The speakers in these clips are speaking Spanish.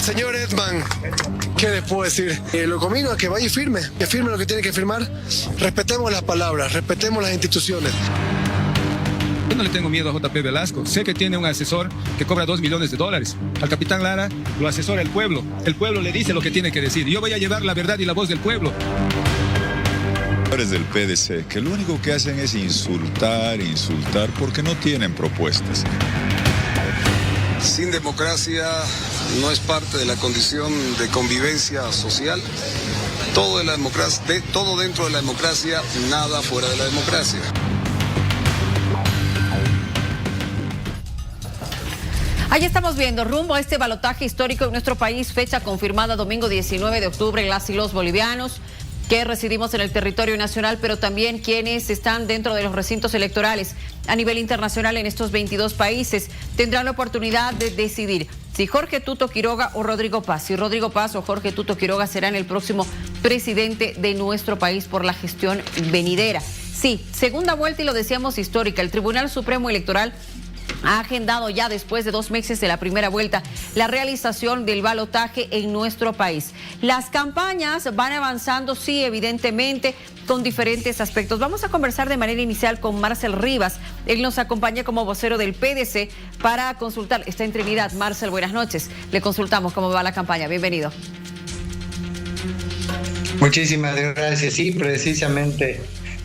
señor Edman, ¿qué les puedo decir? Lo conmigo es que vaya y firme, que firme lo que tiene que firmar. Respetemos las palabras, respetemos las instituciones. Yo no le tengo miedo a JP Velasco. Sé que tiene un asesor que cobra $2 millones. Al capitán Lara lo asesora el pueblo. El pueblo le dice lo que tiene que decir. Yo voy a llevar la verdad y la voz del pueblo. Del PDC, que lo único que hacen es insultar porque no tienen propuestas. Sin democracia no es parte de la condición de convivencia social. Todo dentro de la democracia, nada fuera de la democracia. Ahí estamos viendo rumbo a este balotaje histórico en nuestro país, fecha confirmada domingo 19 de octubre en las y los bolivianos que residimos en el territorio nacional, pero también quienes están dentro de los recintos electorales a nivel internacional en estos 22 países tendrán la oportunidad de decidir si Jorge Tuto Quiroga o Rodrigo Paz. Si Rodrigo Paz o Jorge Tuto Quiroga serán el próximo presidente de nuestro país por la gestión venidera. Sí, segunda vuelta y lo decíamos histórica. El Tribunal Supremo Electoral ha agendado ya después de 2 meses de la primera vuelta la realización del balotaje en nuestro país. Las campañas van avanzando, sí, evidentemente, con diferentes aspectos. Vamos a conversar de manera inicial con Marcel Rivas. Él nos acompaña como vocero del PDC para consultar. Está en Trinidad. Marcel, buenas noches. Le consultamos cómo va la campaña. Bienvenido. Muchísimas gracias. Sí, precisamente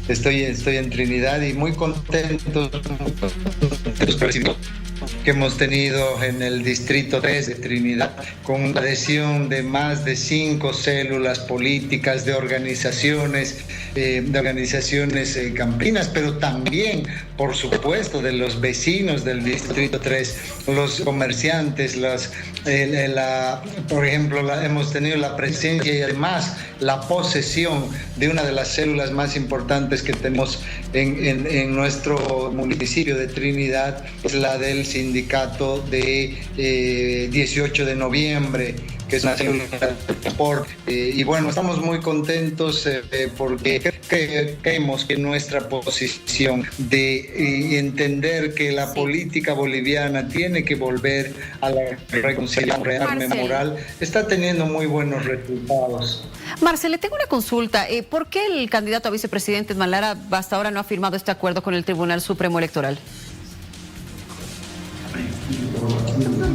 estoy en Trinidad y muy contento que hemos tenido en el Distrito 3 de Trinidad, con una adhesión de más de 5 células políticas, de organizaciones campesinas, pero también, por supuesto, de los vecinos del Distrito 3, los comerciantes, por ejemplo, hemos tenido la presencia y además la posesión de una de las células más importantes que tenemos en nuestro municipio de Trinidad, es la del sindicato de 18 de noviembre, que es una célula de transporte. Y bueno, estamos muy contentos porque creemos que nuestra posición de entender que la política boliviana tiene que volver a la reconciliación real, moral, está teniendo muy buenos resultados. Marcel, le tengo una consulta. ¿Por qué el candidato a vicepresidente Edman Lara hasta ahora no ha firmado este acuerdo con el Tribunal Supremo Electoral?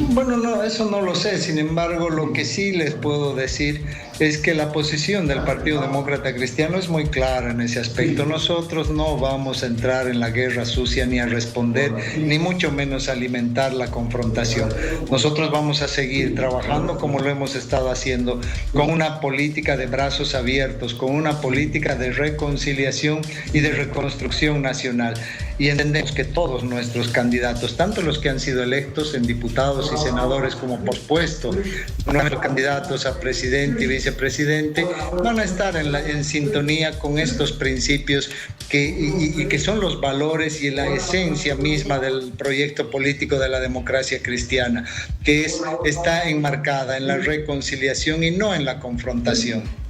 Bueno, no, eso no lo sé. Sin embargo, lo que sí les puedo decir es que la posición del Partido Demócrata Cristiano es muy clara en ese aspecto. Nosotros no vamos a entrar en la guerra sucia ni a responder, ni mucho menos a alimentar la confrontación. Nosotros vamos a seguir trabajando como lo hemos estado haciendo, con una política de brazos abiertos, con una política de reconciliación y de reconstrucción nacional. Y entendemos que todos nuestros candidatos, tanto los que han sido electos en diputados y senadores, como por supuesto nuestros candidatos a presidente y vicepresidente, van a estar en sintonía con estos principios que son los valores y la esencia misma del proyecto político de la democracia cristiana, que está enmarcada en la reconciliación y no en la confrontación.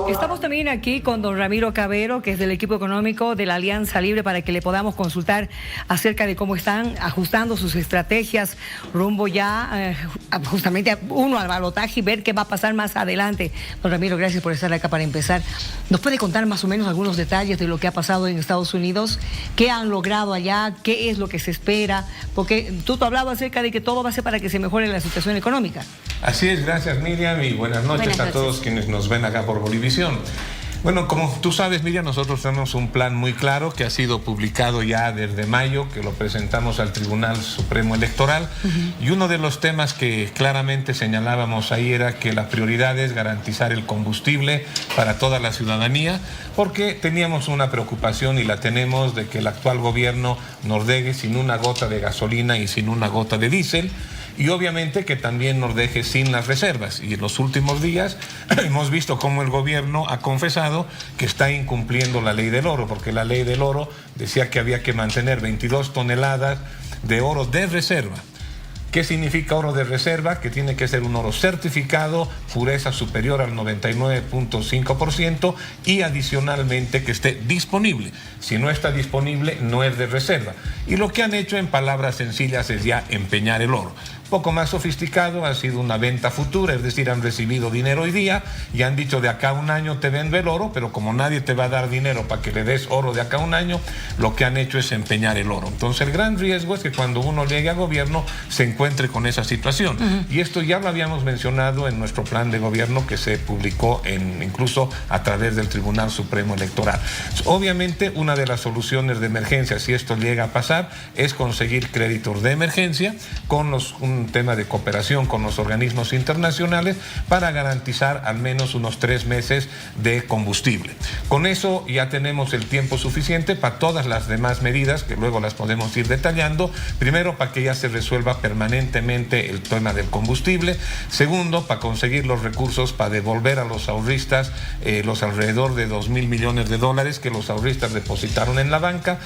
Estamos también aquí con don Ramiro Cabero, que es del equipo económico de la Alianza Libre, para que le podamos consultar acerca de cómo están ajustando sus estrategias rumbo ya justamente al balotaje y ver qué va a pasar más adelante. Don Ramiro, gracias por estar acá para empezar. ¿Nos puede contar más o menos algunos detalles de lo que ha pasado en Estados Unidos? ¿Qué han logrado allá? ¿Qué es lo que se espera? Porque tú hablabas acerca de que todo va a ser para que se mejore la situación económica. Así es, gracias Miriam y buenas noches a todos quienes nos ven acá por Bolivisión. Bueno, como tú sabes, Miriam, nosotros tenemos un plan muy claro que ha sido publicado ya desde mayo, que lo presentamos al Tribunal Supremo Electoral. Y uno de los temas que claramente señalábamos ahí era que la prioridad es garantizar el combustible para toda la ciudadanía, porque teníamos una preocupación y la tenemos de que el actual gobierno nos deje sin una gota de gasolina y sin una gota de diésel. Y obviamente que también nos deje sin las reservas. Y en los últimos días hemos visto cómo el gobierno ha confesado que está incumpliendo la ley del oro, porque la ley del oro decía que había que mantener 22 toneladas de oro de reserva. ¿Qué significa oro de reserva? Que tiene que ser un oro certificado, pureza superior al 99.5% y adicionalmente que esté disponible. Si no está disponible, no es de reserva. Y lo que han hecho en palabras sencillas es ya empeñar el oro. poco más sofisticado ha sido una venta futura, es decir, han recibido dinero hoy día y han dicho de acá a un año te vendo el oro, pero como nadie te va a dar dinero para que le des oro de acá a un año, lo que han hecho es empeñar el oro. Entonces el gran riesgo es que cuando uno llegue a gobierno se encuentre con esa situación. Y esto ya lo habíamos mencionado en nuestro plan de gobierno que se publicó incluso a través del Tribunal Supremo Electoral. Obviamente una de las soluciones de emergencia, si esto llega a pasar, es conseguir créditos de emergencia con un tema de cooperación con los organismos internacionales para garantizar al menos unos 3 meses de combustible. Con eso ya tenemos el tiempo suficiente para todas las demás medidas que luego las podemos ir detallando. Primero, para que ya se resuelva permanentemente el tema del combustible. Segundo, para conseguir los recursos para devolver a los ahorristas los alrededor de 2.000 millones de dólares que los ahorristas depositaron en la banca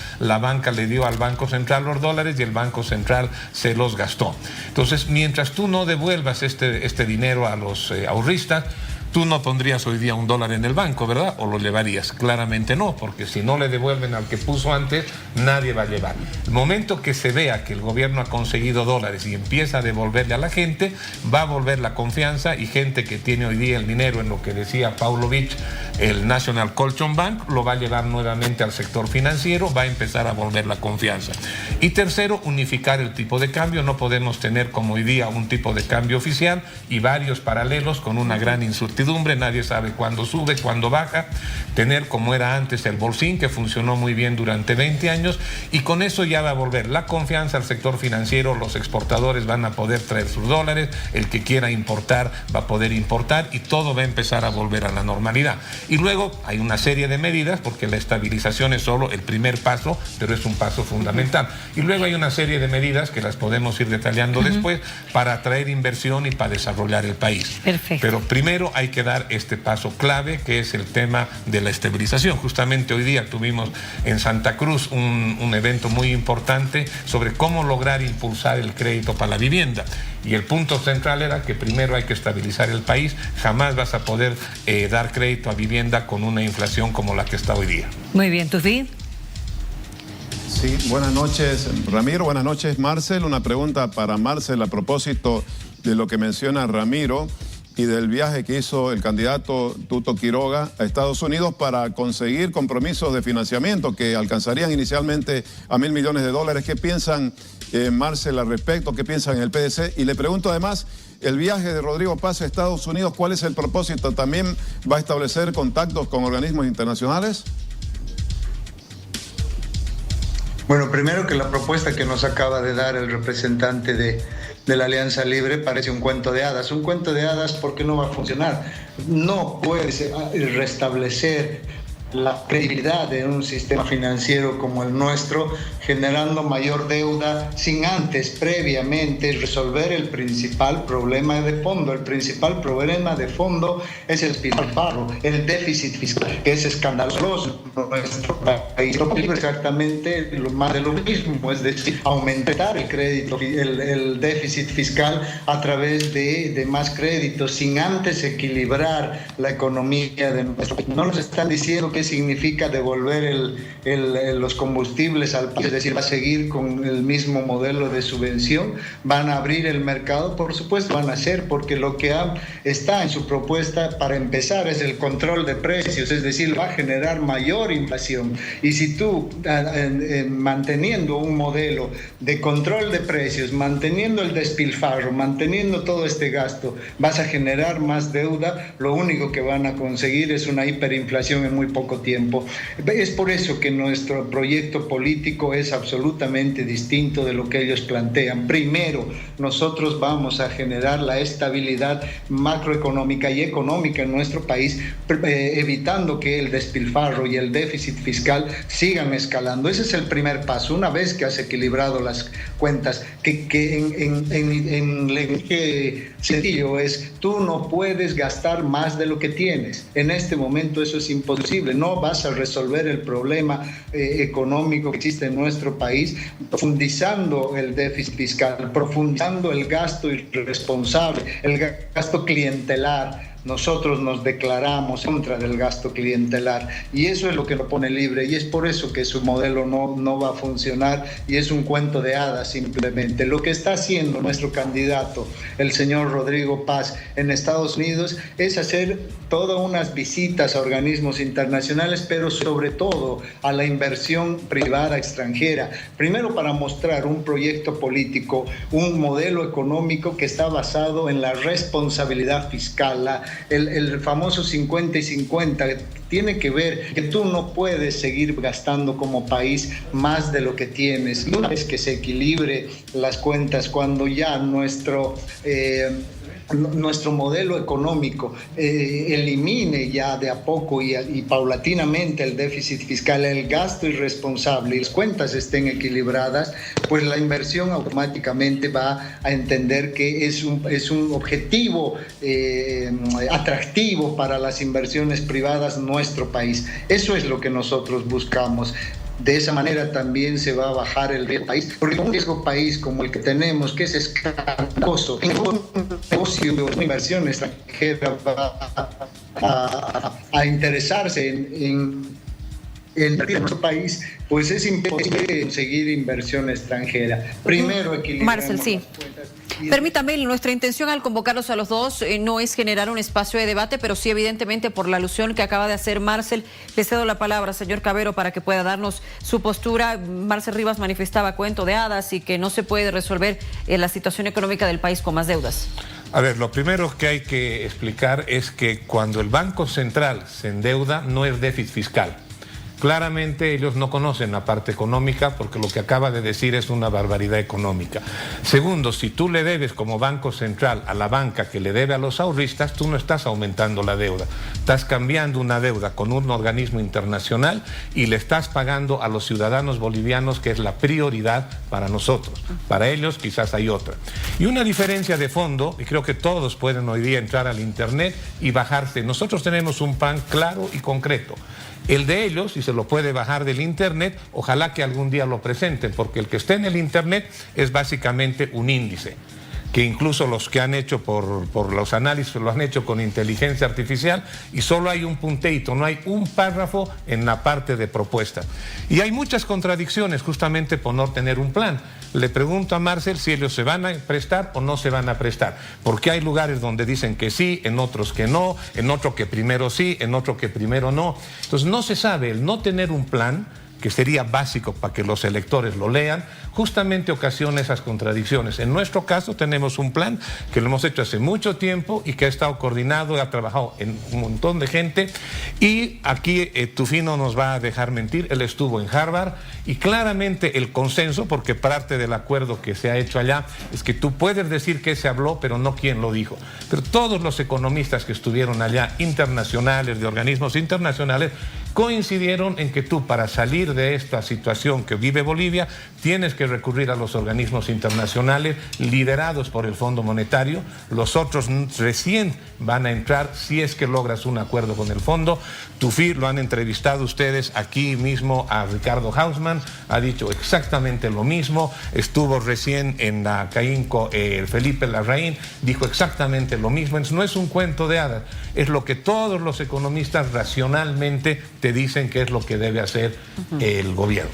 le dio al Banco Central los dólares y el Banco Central se los gastó. Entonces, mientras tú no devuelvas este dinero a los ahorristas, tú no pondrías hoy día $1 en el banco, ¿verdad? ¿O lo llevarías? Claramente no, porque si no le devuelven al que puso antes, nadie va a llevar. El momento que se vea que el gobierno ha conseguido dólares y empieza a devolverle a la gente, va a volver la confianza y gente que tiene hoy día el dinero en lo que decía Pavlovich, el National Colchon Bank, lo va a llevar nuevamente al sector financiero, va a empezar a volver la confianza. Y tercero, unificar el tipo de cambio. No podemos tener como hoy día un tipo de cambio oficial y varios paralelos con una gran incertidumbre. Nadie sabe cuándo sube, cuándo baja. Tener como era antes el bolsín, que funcionó muy bien durante 20 años, y con eso ya va a volver la confianza al sector financiero. Los exportadores van a poder traer sus dólares, el que quiera importar va a poder importar y todo va a empezar a volver a la normalidad. Y luego hay una serie de medidas, porque la estabilización es solo el primer paso, pero es un paso fundamental. Y luego hay una serie de medidas que las podemos ir detallando después para atraer inversión y para desarrollar el país. Perfecto. Pero primero hay que dar este paso clave, que es el tema de la estabilización. Justamente hoy día tuvimos en Santa Cruz un evento muy importante sobre cómo lograr impulsar el crédito para la vivienda. Y el punto central era que primero hay que estabilizar el país. Jamás vas a poder dar crédito a vivienda con una inflación como la que está hoy día. Muy bien, Tufi. Sí, buenas noches, Ramiro. Buenas noches, Marcel. Una pregunta para Marcel a propósito de lo que menciona Ramiro y del viaje que hizo el candidato Tuto Quiroga a Estados Unidos para conseguir compromisos de financiamiento que alcanzarían inicialmente a $1.000 millones de dólares. ¿Qué piensan, Marcel, al respecto? ¿Qué piensan en el PDC? Y le pregunto además, el viaje de Rodrigo Paz a Estados Unidos, ¿cuál es el propósito? ¿También va a establecer contactos con organismos internacionales? Bueno, primero que la propuesta que nos acaba de dar el representante de la Alianza Libre parece un cuento de hadas. Un cuento de hadas porque no va a funcionar. No puedes restablecer la credibilidad de un sistema financiero como el nuestro, generando mayor deuda sin antes, previamente, resolver el principal problema de fondo. El principal problema de fondo es el despilfarro, el déficit fiscal, que es escandaloso. Nuestro país exactamente más de lo mismo, es decir, aumentar el crédito, el déficit fiscal a través de más créditos, sin antes equilibrar la economía de nuestro país. No nos están diciendo qué significa devolver los combustibles al país, es decir, va a seguir con el mismo modelo de subvención, van a abrir el mercado, por supuesto van a hacer, porque lo que está en su propuesta para empezar es el control de precios, es decir, va a generar mayor inflación. Y si tú, manteniendo un modelo de control de precios, manteniendo el despilfarro, manteniendo todo este gasto, vas a generar más deuda, lo único que van a conseguir es una hiperinflación en muy poco tiempo. Es por eso que nuestro proyecto político es absolutamente distinto de lo que ellos plantean. Primero, nosotros vamos a generar la estabilidad macroeconómica y económica en nuestro país, evitando que el despilfarro y el déficit fiscal sigan escalando. Ese es el primer paso. Una vez que has equilibrado las cuentas, que en lenguaje sencillo es, tú no puedes gastar más de lo que tienes. En este momento eso es imposible. No vas a resolver el problema económico que existe en nuestro país profundizando el déficit fiscal, profundizando el gasto irresponsable, el gasto clientelar, nosotros nos declaramos contra del gasto clientelar y eso es lo que lo pone libre y es por eso que su modelo no va a funcionar y es un cuento de hadas simplemente. Lo que está haciendo nuestro candidato, el señor Rodrigo Paz, en Estados Unidos es hacer todas unas visitas a organismos internacionales, pero sobre todo a la inversión privada extranjera. Primero para mostrar un proyecto político, un modelo económico que está basado en la responsabilidad fiscal, el famoso 50 y 50, tiene que ver que tú no puedes seguir gastando como país más de lo que tienes. Una vez que se equilibre las cuentas, cuando ya nuestro modelo económico elimine ya de a poco y paulatinamente el déficit fiscal, el gasto irresponsable y las cuentas estén equilibradas, pues la inversión automáticamente va a entender que es un objetivo atractivo para las inversiones privadas en nuestro país. Eso es lo que nosotros buscamos. De esa manera también se va a bajar el riesgo país, porque un riesgo país como el que tenemos, que es escandaloso, un negocio de una inversión extranjera va a interesarse en nuestro país, pues es imposible conseguir inversión extranjera. Primero equilibrar. Marcel, sí. Permítame, nuestra intención al convocarlos a los dos no es generar un espacio de debate, pero sí evidentemente por la alusión que acaba de hacer Marcel, le cedo la palabra, señor Cavero, para que pueda darnos su postura. Marcel Rivas manifestaba cuento de hadas y que no se puede resolver la situación económica del país con más deudas. A ver, lo primero que hay que explicar es que cuando el Banco Central se endeuda no es déficit fiscal. Claramente ellos no conocen la parte económica porque lo que acaba de decir es una barbaridad económica. Segundo, si tú le debes como Banco Central a la banca que le debe a los ahorristas, tú no estás aumentando la deuda. Estás cambiando una deuda con un organismo internacional y le estás pagando a los ciudadanos bolivianos, que es la prioridad para nosotros. Para ellos quizás hay otra. Y una diferencia de fondo, y creo que todos pueden hoy día entrar al internet y bajarse. Nosotros tenemos un plan claro y concreto. El de ellos, si se lo puede bajar del internet, ojalá que algún día lo presenten, porque el que esté en el internet es básicamente un índice, que incluso los que han hecho por los análisis lo han hecho con inteligencia artificial y solo hay un punteito, no hay un párrafo en la parte de propuesta. Y hay muchas contradicciones justamente por no tener un plan. Le pregunto a Marcel si ellos se van a prestar o no se van a prestar, porque hay lugares donde dicen que sí, en otros que no, en otro que primero sí, en otro que primero no. Entonces no se sabe, el no tener un plan, que sería básico para que los electores lo lean, justamente ocasiona esas contradicciones. En nuestro caso tenemos un plan que lo hemos hecho hace mucho tiempo y que ha estado coordinado, ha trabajado en un montón de gente, y aquí Tufino nos va a dejar mentir, él estuvo en Harvard y claramente el consenso, porque parte del acuerdo que se ha hecho allá es que tú puedes decir que se habló, pero no quién lo dijo. Pero todos los economistas que estuvieron allá, internacionales, de organismos internacionales, coincidieron en que tú, para salir de esta situación que vive Bolivia, tienes que recurrir a los organismos internacionales liderados por el Fondo Monetario. Los otros recién van a entrar si es que logras un acuerdo con el fondo. Tufi, lo han entrevistado ustedes aquí mismo a Ricardo Hausmann, ha dicho exactamente lo mismo. Estuvo recién en la CAINCO Felipe Larraín, dijo exactamente lo mismo. Entonces no es un cuento de hadas, es lo que todos los economistas racionalmente te dicen que es lo que debe hacer el gobierno.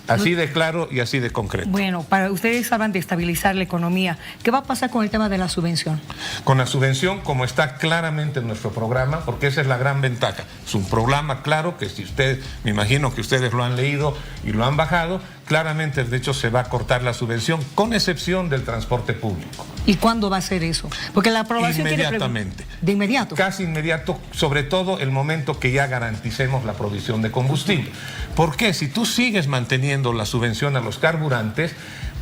Así de claro y así de concreto. Bueno, para ustedes hablan de estabilizar la economía. ¿Qué va a pasar con el tema de la subvención? Con la subvención, como está claramente en nuestro programa, porque esa es la gran ventaja. Es un programa claro que si ustedes, me imagino que ustedes lo han leído y lo han bajado, claramente de hecho se va a cortar la subvención, con excepción del transporte público. ¿Y cuándo va a ser eso? Porque la aprobación inmediatamente. ¿De inmediato? Casi inmediato, sobre todo el momento que ya garanticemos la provisión de combustible. ¿Por qué? Si tú sigues manteniendo la subvención a los carburantes,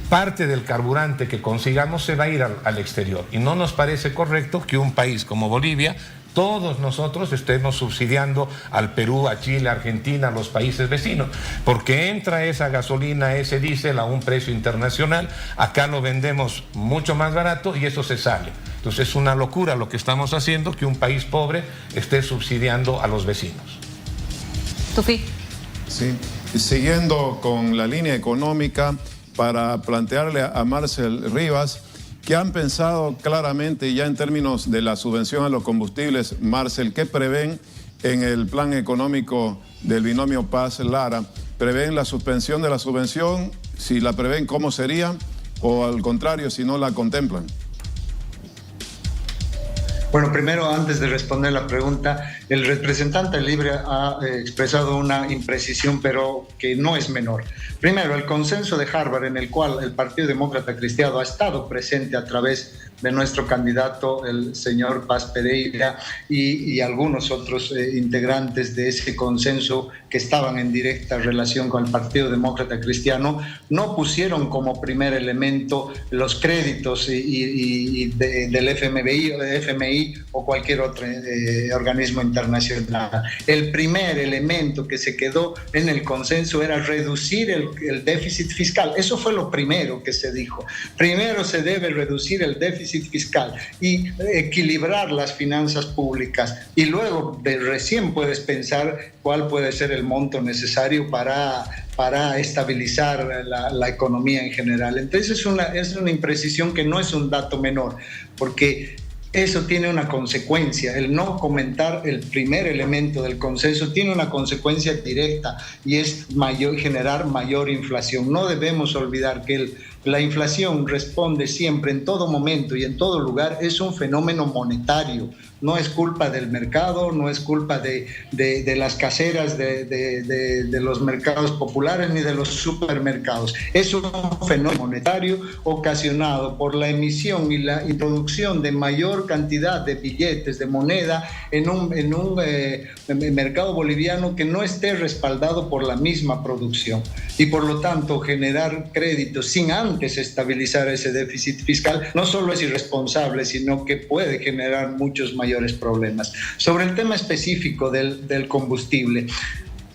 parte del carburante que consigamos se va a ir al exterior. Y no nos parece correcto que un país como Bolivia, todos nosotros estemos subsidiando al Perú, a Chile, a Argentina, a los países vecinos, porque entra esa gasolina, ese diésel a un precio internacional, acá lo vendemos mucho más barato y eso se sale. Entonces es una locura lo que estamos haciendo, que un país pobre esté subsidiando a los vecinos. Tufi. Sí, siguiendo con la línea económica, para plantearle a Marcel Rivas ¿Qué han pensado claramente ya en términos de la subvención a los combustibles, Marcel? ¿Qué prevén en el plan económico del binomio Paz-Lara? ¿Prevén la suspensión de la subvención? Si la prevén, ¿cómo sería? ¿O al contrario, si no la contemplan? Bueno, primero, antes de responder la pregunta, el representante Libre ha expresado una imprecisión, pero que no es menor. Primero, el consenso de Harvard, en el cual el Partido Demócrata Cristiano ha estado presente a través de nuestro candidato, el señor Paz Pereira, y algunos otros integrantes de ese consenso que estaban en directa relación con el Partido Demócrata Cristiano, no pusieron como primer elemento los créditos del FMI o cualquier otro organismo internacional. El primer elemento que se quedó en el consenso era reducir el déficit fiscal. Eso fue lo primero que se dijo. Primero se debe reducir el déficit fiscal y equilibrar las finanzas públicas, y luego recién puedes pensar cuál puede ser el monto necesario para estabilizar la economía en general. Entonces es una imprecisión que no es un dato menor, porque eso tiene una consecuencia. El no comentar el primer elemento del consenso tiene una consecuencia directa, y es generar mayor inflación. No debemos olvidar que la inflación responde siempre, en todo momento y en todo lugar, es un fenómeno monetario. No es culpa del mercado, no es culpa de las caseras de los mercados populares ni de los supermercados. Es un fenómeno monetario ocasionado por la emisión y la introducción de mayor cantidad de billetes, de moneda, en un mercado boliviano que no esté respaldado por la misma producción. Y por lo tanto, generar créditos sin antes estabilizar ese déficit fiscal no solo es irresponsable, sino que puede generar muchos mayores problemas. Sobre el tema específico del combustible,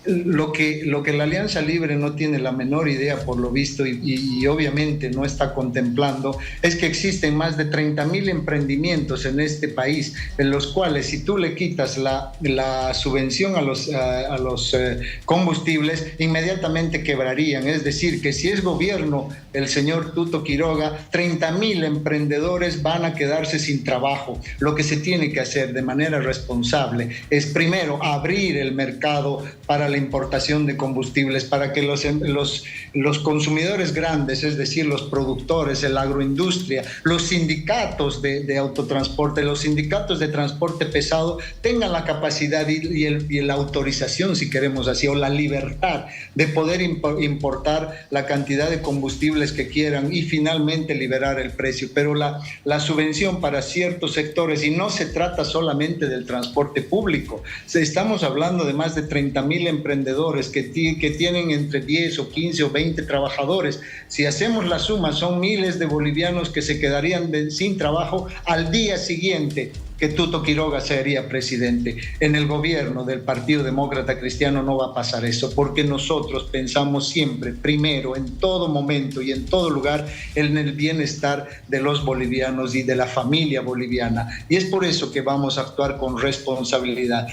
lo que la Alianza Libre no tiene la menor idea, por lo visto, y obviamente no está contemplando, es que existen más de 30.000 emprendimientos en este país, en los cuales, si tú le quitas la subvención a los combustibles, inmediatamente quebrarían. Es decir, que si es gobierno el señor Tuto Quiroga, 30.000 emprendedores van a quedarse sin trabajo. Lo que se tiene que hacer de manera responsable es, primero, abrir el mercado para la importación de combustibles, para que los consumidores grandes, es decir, los productores, la agroindustria, los sindicatos de autotransporte, los sindicatos de transporte pesado, tengan la capacidad y la autorización, si queremos así, o la libertad de poder importar la cantidad de combustibles que quieran y finalmente liberar el precio. Pero la subvención para ciertos sectores, y no se trata solamente del transporte público, estamos hablando de más de 30.000 emprendedores que tienen entre 10 o 15 o 20 trabajadores. Si hacemos la suma, son miles de bolivianos que se quedarían sin trabajo al día siguiente que Tuto Quiroga sería presidente. En el gobierno del Partido Demócrata Cristiano no va a pasar eso, porque nosotros pensamos siempre, primero, en todo momento y en todo lugar, en el bienestar de los bolivianos y de la familia boliviana. Y es por eso que vamos a actuar con responsabilidad.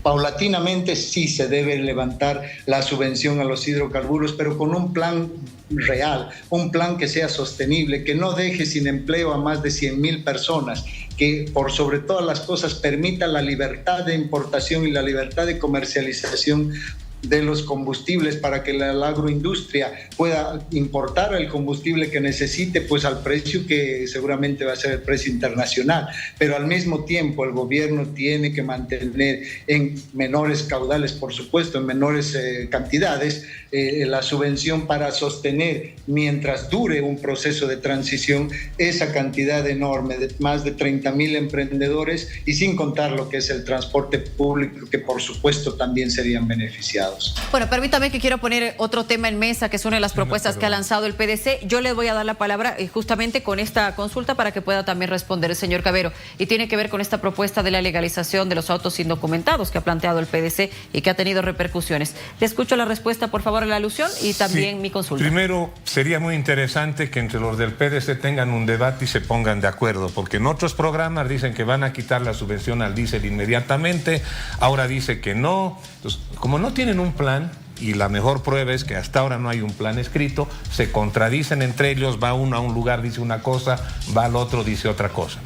Paulatinamente sí se debe levantar la subvención a los hidrocarburos, pero con un plan real, un plan que sea sostenible, que no deje sin empleo a más de 100.000 personas, que por sobre todas las cosas permita la libertad de importación y la libertad de comercialización de los combustibles, para que la agroindustria pueda importar el combustible que necesite, pues al precio que seguramente va a ser el precio internacional. Pero al mismo tiempo el gobierno tiene que mantener en menores caudales, por supuesto, en menores cantidades, la subvención para sostener, mientras dure un proceso de transición, esa cantidad enorme de más de 30.000 emprendedores, y sin contar lo que es el transporte público, que por supuesto también serían beneficiados. Bueno, permítame que quiero poner otro tema en mesa, que es una de las propuestas que ha lanzado el PDC. Yo le voy a dar la palabra justamente con esta consulta para que pueda también responder el señor Cavero, y tiene que ver con esta propuesta de la legalización de los autos indocumentados que ha planteado el PDC y que ha tenido repercusiones. Le escucho la respuesta, por favor, a la alusión, y también mi consulta. Primero, sería muy interesante que entre los del PDC tengan un debate y se pongan de acuerdo, porque en otros programas dicen que van a quitar la subvención al diésel inmediatamente, ahora dice que no. Entonces, como no tienen un plan, y la mejor prueba es que hasta ahora no hay un plan escrito, se contradicen entre ellos, va uno a un lugar, dice una cosa, va al otro, dice otra cosa.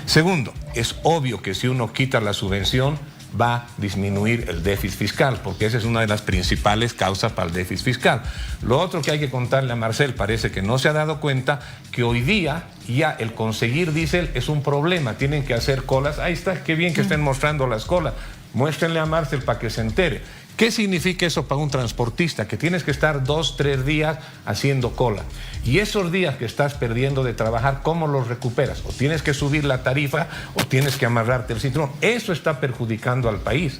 Segundo, es obvio que si uno quita la subvención, va a disminuir el déficit fiscal, porque esa es una de las principales causas para el déficit fiscal. Lo otro que hay que contarle a Marcel, parece que no se ha dado cuenta que hoy día ya el conseguir diésel es un problema, tienen que hacer colas. Ahí está, qué bien que estén mostrando las colas. Muéstrenle a Marcel para que se entere. ¿Qué significa eso para un transportista? Que tienes que estar 2, 3 días haciendo cola. Y esos días que estás perdiendo de trabajar, ¿cómo los recuperas? O tienes que subir la tarifa o tienes que amarrarte el cinturón. Eso está perjudicando al país.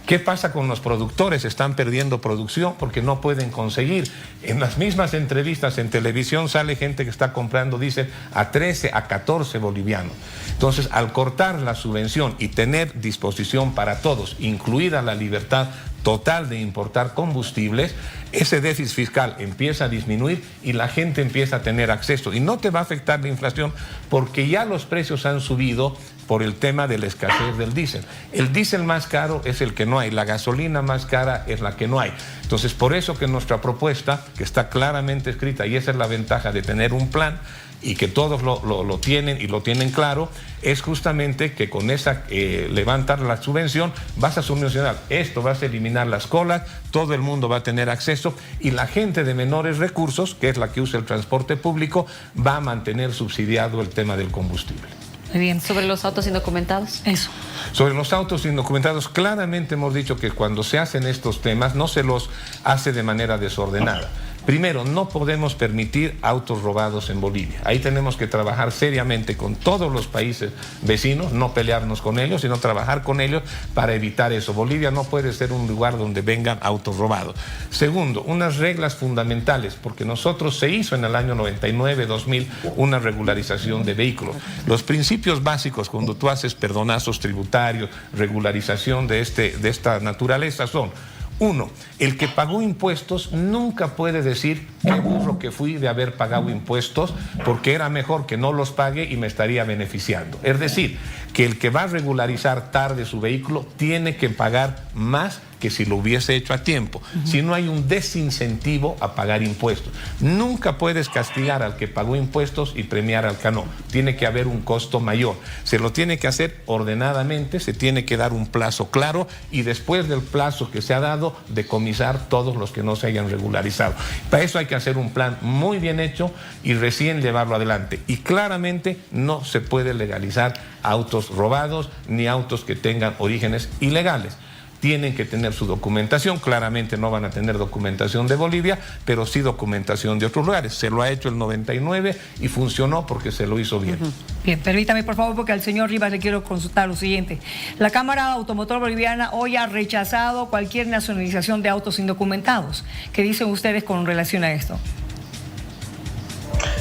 ¿Qué pasa con los productores? Están perdiendo producción porque no pueden conseguir. En las mismas entrevistas en televisión sale gente que está comprando diésel a 13, a 14 bolivianos. Entonces, al cortar la subvención y tener disposición para todos, incluida la libertad total de importar combustibles, ese déficit fiscal empieza a disminuir y la gente empieza a tener acceso. Y no te va a afectar la inflación porque ya los precios han subido por el tema de la escasez del diésel. El diésel más caro es el que no hay, la gasolina más cara es la que no hay. Entonces, por eso que nuestra propuesta, que está claramente escrita, y esa es la ventaja de tener un plan, y que todos lo tienen y lo tienen claro, es justamente que con esa levantar la subvención vas a subvencionar esto, vas a eliminar las colas, todo el mundo va a tener acceso y la gente de menores recursos, que es la que usa el transporte público, va a mantener subsidiado el tema del combustible. Muy bien. ¿Sobre los autos indocumentados? Eso. Sobre los autos indocumentados, claramente hemos dicho que cuando se hacen estos temas no se los hace de manera desordenada. Primero, no podemos permitir autos robados en Bolivia. Ahí tenemos que trabajar seriamente con todos los países vecinos, no pelearnos con ellos, sino trabajar con ellos para evitar eso. Bolivia no puede ser un lugar donde vengan autos robados. Segundo, unas reglas fundamentales, porque nosotros se hizo en el año 99, 2000, una regularización de vehículos. Los principios básicos cuando tú haces perdonazos tributarios, regularización de esta naturaleza son: 1, el que pagó impuestos nunca puede decir qué burro que fui de haber pagado impuestos porque era mejor que no los pague y me estaría beneficiando. Es decir, que el que va a regularizar tarde su vehículo tiene que pagar más que si lo hubiese hecho a tiempo. Si no hay un desincentivo a pagar impuestos. Nunca puedes castigar al que pagó impuestos y premiar al que no. Tiene que haber un costo mayor. Se lo tiene que hacer ordenadamente, se tiene que dar un plazo claro y después del plazo que se ha dado, decomisar todos los que no se hayan regularizado. Para eso hay que hacer un plan muy bien hecho y recién llevarlo adelante. Y claramente no se puede legalizar autos robados ni autos que tengan orígenes ilegales. Tienen que tener su documentación, claramente no van a tener documentación de Bolivia, pero sí documentación de otros lugares. Se lo ha hecho el 99 y funcionó porque se lo hizo bien. Bien, permítame por favor, porque al señor Rivas le quiero consultar lo siguiente. La Cámara Automotor Boliviana hoy ha rechazado cualquier nacionalización de autos indocumentados. ¿Qué dicen ustedes con relación a esto?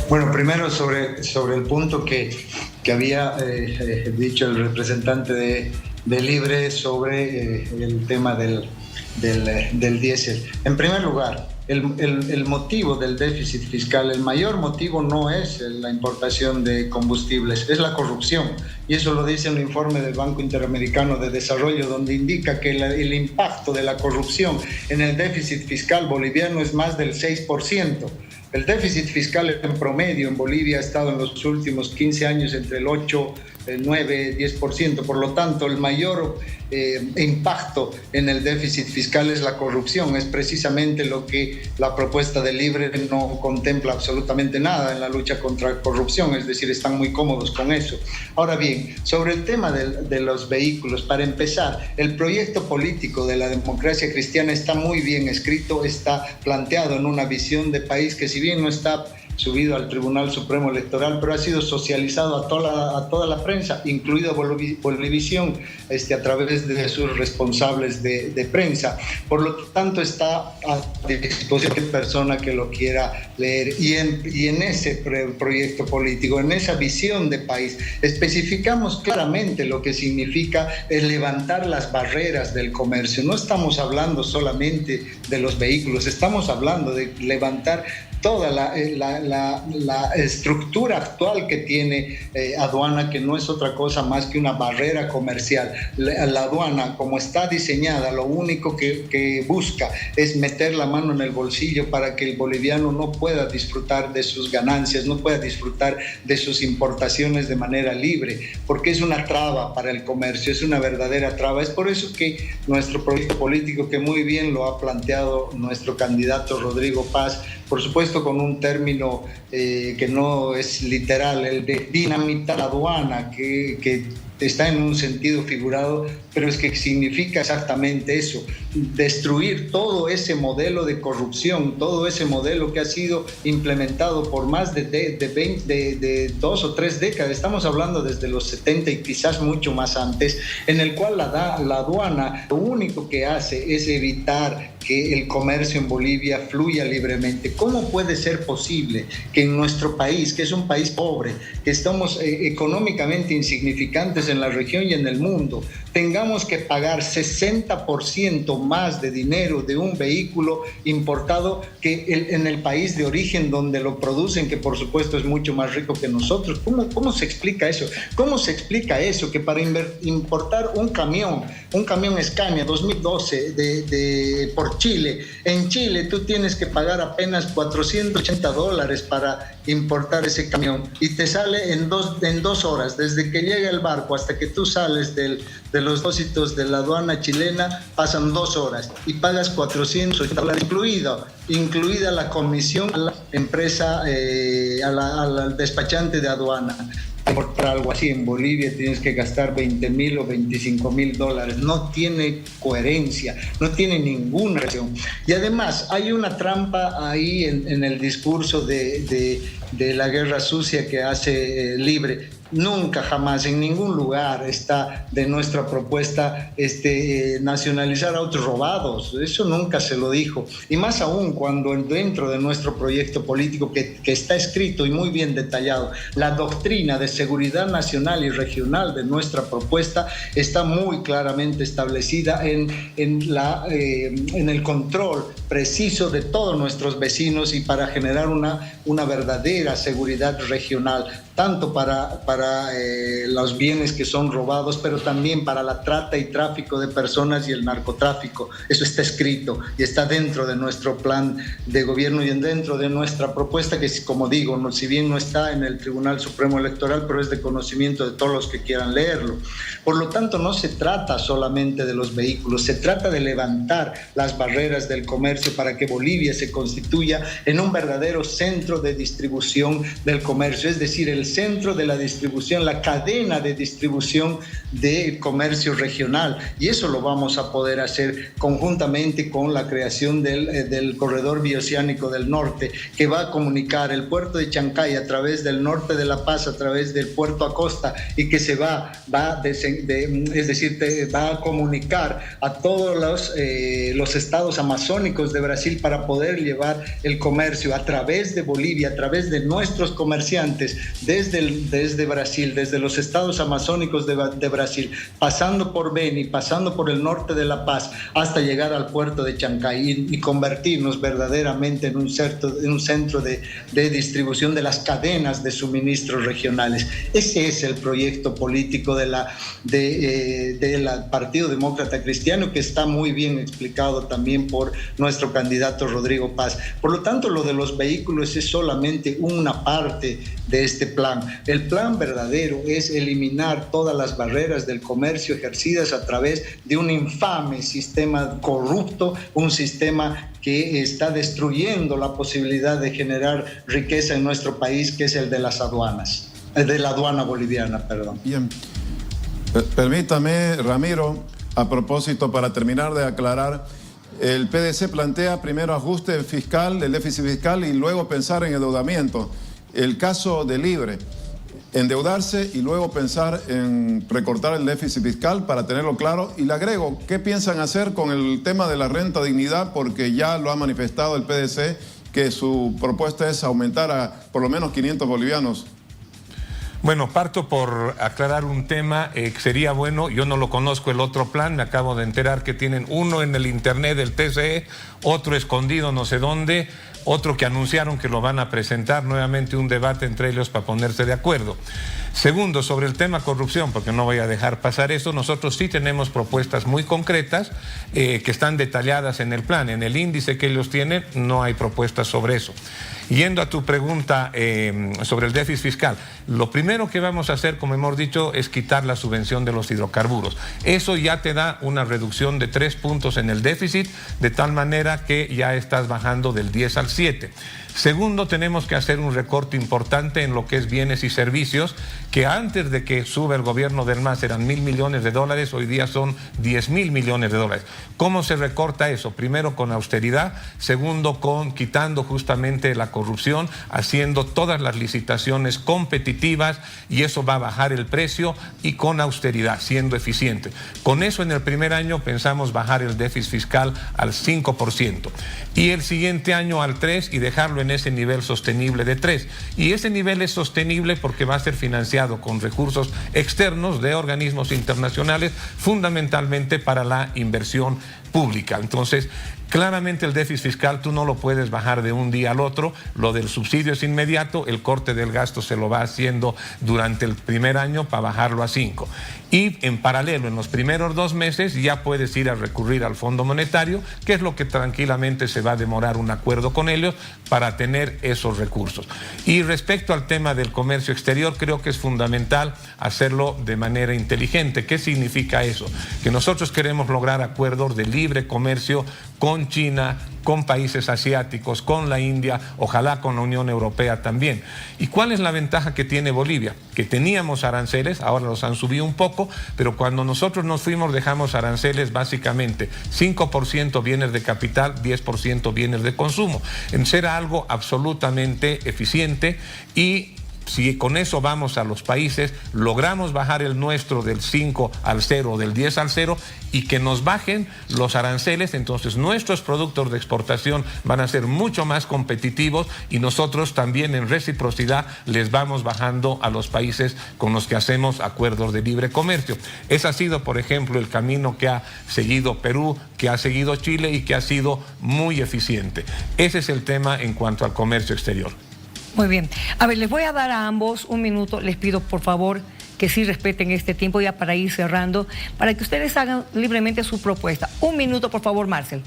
Bueno, primero sobre el punto que había dicho el representante de Libre sobre el tema del diésel. En primer lugar, el motivo del déficit fiscal, el mayor motivo no es la importación de combustibles, es la corrupción. Y eso lo dice un informe del Banco Interamericano de Desarrollo, donde indica que el impacto de la corrupción en el déficit fiscal boliviano es más del 6%. El déficit fiscal en promedio en Bolivia ha estado en los últimos 15 años entre el 8, el 9, 10%. Por lo tanto, el mayor impacto en el déficit fiscal es la corrupción. Es precisamente lo que la propuesta de Libre no contempla absolutamente nada en la lucha contra la corrupción. Es decir, están muy cómodos con eso. Ahora bien, sobre el tema de los vehículos, para empezar, el proyecto político de la democracia cristiana está muy bien escrito, está planteado en una visión de país que, si bien no está subido al Tribunal Supremo Electoral, pero ha sido socializado a toda la prensa, incluido Bolivisión, a través de sus responsables de prensa. Por lo tanto, está a disposición de persona que lo quiera leer. Y en ese proyecto político, en esa visión de país, especificamos claramente lo que significa levantar las barreras del comercio. No estamos hablando solamente de los vehículos, estamos hablando de levantar toda la estructura actual que tiene aduana, que no es otra cosa más que una barrera comercial. La aduana, como está diseñada, lo único que busca es meter la mano en el bolsillo para que el boliviano no pueda disfrutar de sus ganancias, no pueda disfrutar de sus importaciones de manera libre, porque es una traba para el comercio, es una verdadera traba. Es por eso que nuestro proyecto político, que muy bien lo ha planteado nuestro candidato Rodrigo Paz, por supuesto con un término que no es literal, el de dinamitar la aduana, que está en un sentido figurado, pero es que significa exactamente eso, destruir todo ese modelo de corrupción, todo ese modelo que ha sido implementado por más de 2 o 3 décadas, estamos hablando desde los 70 y quizás mucho más antes, en el cual la aduana lo único que hace es evitar que el comercio en Bolivia fluya libremente. ¿Cómo puede ser posible que en nuestro país, que es un país pobre, que estamos económicamente insignificantes en la región y en el mundo, tengamos que pagar 60% más de dinero de un vehículo importado que en el país de origen donde lo producen, que por supuesto es mucho más rico que nosotros? ¿Cómo se explica eso? ¿Cómo se explica eso? Que para importar un camión Scania 2012 por Chile, en Chile tú tienes que pagar apenas $480 para importar ese camión y te sale en dos horas, desde que llega el barco hasta que tú sales de los depósitos de la aduana chilena, pasan 2 horas y pagas $480, incluida la comisión a la empresa, al despachante de aduana. Por algo así en Bolivia tienes que gastar $20,000 o $25,000. No tiene coherencia, no tiene ninguna relación. Y además hay una trampa ahí en el discurso de la guerra sucia que hace Libre. Nunca, jamás, en ningún lugar está de nuestra propuesta nacionalizar autos robados. Eso nunca se lo dijo. Y más aún cuando dentro de nuestro proyecto político, que está escrito y muy bien detallado, la doctrina de seguridad nacional y regional de nuestra propuesta está muy claramente establecida en el control preciso de todos nuestros vecinos y para generar una verdadera seguridad regional, tanto para los bienes que son robados, pero también para la trata y tráfico de personas y el narcotráfico. Eso está escrito y está dentro de nuestro plan de gobierno y dentro de nuestra propuesta, que, como digo, si bien no está en el Tribunal Supremo Electoral, pero es de conocimiento de todos los que quieran leerlo. Por lo tanto, no se trata solamente de los vehículos, se trata de levantar las barreras del comercio para que Bolivia se constituya en un verdadero centro de distribución del comercio, es decir, el centro de la distribución, la cadena de distribución del comercio regional, y eso lo vamos a poder hacer conjuntamente con la creación del corredor bioceánico del norte, que va a comunicar el puerto de Chancay a través del norte de La Paz, a través del puerto Acosta, y que se va a comunicar a todos los estados amazónicos de Brasil para poder llevar el comercio a través de Bolivia, a través de nuestros comerciantes, desde Brasil, desde los estados amazónicos de Brasil, pasando por Beni, pasando por el norte de La Paz, hasta llegar al puerto de Chancay y convertirnos verdaderamente en un centro de distribución de las cadenas de suministros regionales. Ese es el proyecto político del Partido Demócrata Cristiano, que está muy bien explicado también por nuestro candidato Rodrigo Paz. Por lo tanto, lo de los vehículos es solamente una parte de este plan. El plan verdadero es eliminar todas las barreras del comercio ejercidas a través de un infame sistema corrupto, un sistema que está destruyendo la posibilidad de generar riqueza en nuestro país, que es el de las aduanas, de la aduana boliviana, perdón. Bien. Permítame, Ramiro, a propósito, para terminar de aclarar, el PDC plantea primero ajuste fiscal, el déficit fiscal, y luego pensar en endeudamiento. El caso de Libre, endeudarse y luego pensar en recortar el déficit fiscal, para tenerlo claro. Y le agrego, ¿qué piensan hacer con el tema de la renta dignidad? Porque ya lo ha manifestado el PDC, que su propuesta es aumentar a por lo menos 500 bolivianos. Bueno, parto por aclarar un tema que sería bueno. Yo no lo conozco el otro plan, me acabo de enterar que tienen uno en el internet del TCE, otro escondido no sé dónde, otro que anunciaron que lo van a presentar, nuevamente un debate entre ellos para ponerse de acuerdo. Segundo, sobre el tema corrupción, porque no voy a dejar pasar eso, nosotros sí tenemos propuestas muy concretas que están detalladas en el plan. En el índice que ellos tienen no hay propuestas sobre eso. Yendo a tu pregunta sobre el déficit fiscal, lo primero que vamos a hacer, como hemos dicho, es quitar la subvención de los hidrocarburos. Eso ya te da una reducción de 3 puntos en el déficit, de tal manera que ya estás bajando del 10 al 7. Segundo, tenemos que hacer un recorte importante en lo que es bienes y servicios, que antes de que suba el gobierno del MAS eran 1.000 millones de dólares, hoy día son 10.000 millones de dólares. ¿Cómo se recorta eso? Primero con austeridad, segundo con quitando justamente la corrupción, haciendo todas las licitaciones competitivas, y eso va a bajar el precio, y con austeridad, siendo eficiente. Con eso en el primer año pensamos bajar el déficit fiscal al 5%, y el siguiente año al 3%, y dejarlo en ese nivel sostenible de 3%. Y ese nivel es sostenible porque va a ser financiado con recursos externos de organismos internacionales, fundamentalmente para la inversión pública. Entonces, claramente el déficit fiscal tú no lo puedes bajar de un día al otro. Lo del subsidio es inmediato, el corte del gasto se lo va haciendo durante el primer año para bajarlo a 5%. Y en paralelo, en los primeros 2 meses ya puedes ir a recurrir al Fondo Monetario, que es lo que tranquilamente se va a demorar un acuerdo con ellos para tener esos recursos. Y respecto al tema del comercio exterior, creo que es fundamental hacerlo de manera inteligente. ¿Qué significa eso? Que nosotros queremos lograr acuerdos de libre comercio con China, con países asiáticos, con la India, ojalá con la Unión Europea también. ¿Y cuál es la ventaja que tiene Bolivia? Que teníamos aranceles, ahora los han subido un poco, pero cuando nosotros nos fuimos dejamos aranceles básicamente 5% bienes de capital, 10% bienes de consumo. Entonces era algo absolutamente eficiente, y si con eso vamos a los países, logramos bajar el nuestro del 5 al 0, del 10 al 0, y que nos bajen los aranceles, entonces nuestros productos de exportación van a ser mucho más competitivos, y nosotros también en reciprocidad les vamos bajando a los países con los que hacemos acuerdos de libre comercio. Ese ha sido, por ejemplo, el camino que ha seguido Perú, que ha seguido Chile, y que ha sido muy eficiente. Ese es el tema en cuanto al comercio exterior. Muy bien. A ver, les voy a dar a ambos un minuto. Les pido, por favor, que sí respeten este tiempo ya para ir cerrando, para que ustedes hagan libremente su propuesta. Un minuto, por favor, Marcel.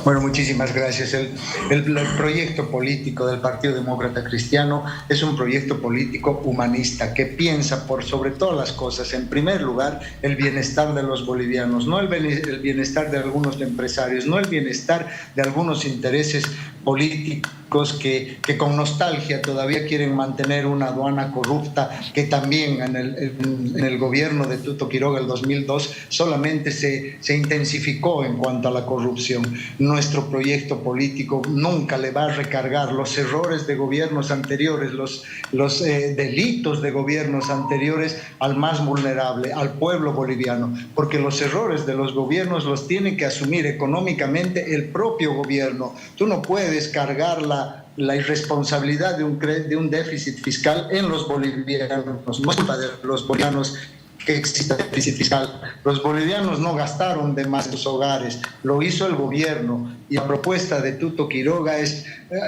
Bueno, muchísimas gracias. El proyecto político del Partido Demócrata Cristiano es un proyecto político humanista que piensa por sobre todas las cosas, en primer lugar, el bienestar de los bolivianos, no el bienestar de algunos empresarios, no el bienestar de algunos intereses políticos que con nostalgia todavía quieren mantener una aduana corrupta, que también en el gobierno de Tuto Quiroga el 2002 solamente se intensificó en cuanto a la corrupción. Nuestro proyecto político nunca le va a recargar los errores de gobiernos anteriores, los delitos de gobiernos anteriores al más vulnerable, al pueblo boliviano, porque los errores de los gobiernos los tiene que asumir económicamente el propio gobierno. Tú no puedes cargar la irresponsabilidad de un déficit fiscal en los bolivianos, no es culpa de los bolivianos que exista déficit fiscal. Los bolivianos no gastaron de más en sus hogares, lo hizo el gobierno, y la propuesta de Tuto Quiroga es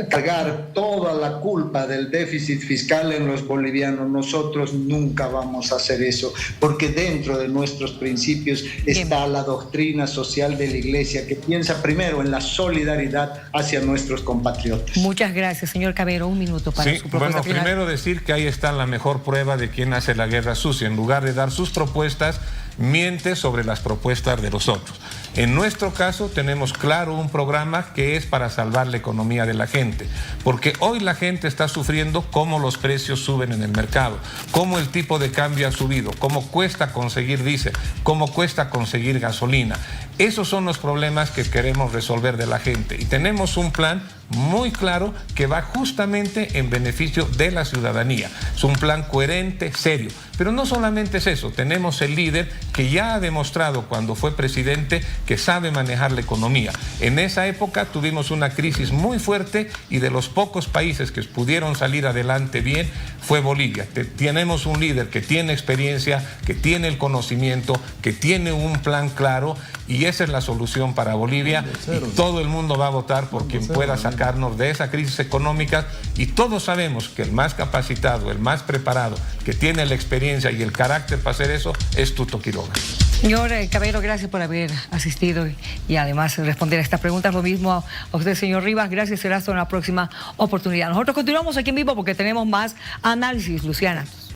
cargar toda la culpa del déficit fiscal en los bolivianos. Nosotros nunca vamos a hacer eso, porque dentro de nuestros principios está la doctrina social de la Iglesia, que piensa primero en la solidaridad hacia nuestros compatriotas. Muchas gracias, señor Cavero. Un minuto para su propuesta. Bueno, primero decir que ahí está la mejor prueba de quién hace la guerra sucia. En lugar de dar sus propuestas, miente sobre las propuestas de los otros. En nuestro caso tenemos claro un programa que es para salvar la economía de la gente, porque hoy la gente está sufriendo cómo los precios suben en el mercado, cómo el tipo de cambio ha subido, cómo cuesta conseguir diésel, cómo cuesta conseguir gasolina. Esos son los problemas que queremos resolver de la gente, y tenemos un plan muy claro que va justamente en beneficio de la ciudadanía. Es un plan coherente, serio. Pero no solamente es eso, tenemos el líder que ya ha demostrado cuando fue presidente que sabe manejar la economía. En esa época tuvimos una crisis muy fuerte y de los pocos países que pudieron salir adelante bien fue Bolivia. Tenemos un líder que tiene experiencia, que tiene el conocimiento, que tiene un plan claro, y esa es la solución para Bolivia. Y todo el mundo va a votar por quien pueda sacarnos de esa crisis económica, y todos sabemos que el más capacitado, el más preparado, que tiene la experiencia y el carácter para hacer eso es Tuto Quiroga. Señor Cabero, gracias por haber asistido y además responder a estas preguntas. Lo mismo a usted, señor Rivas. Gracias, será hasta una próxima oportunidad. Nosotros continuamos aquí en vivo porque tenemos más análisis, Luciana.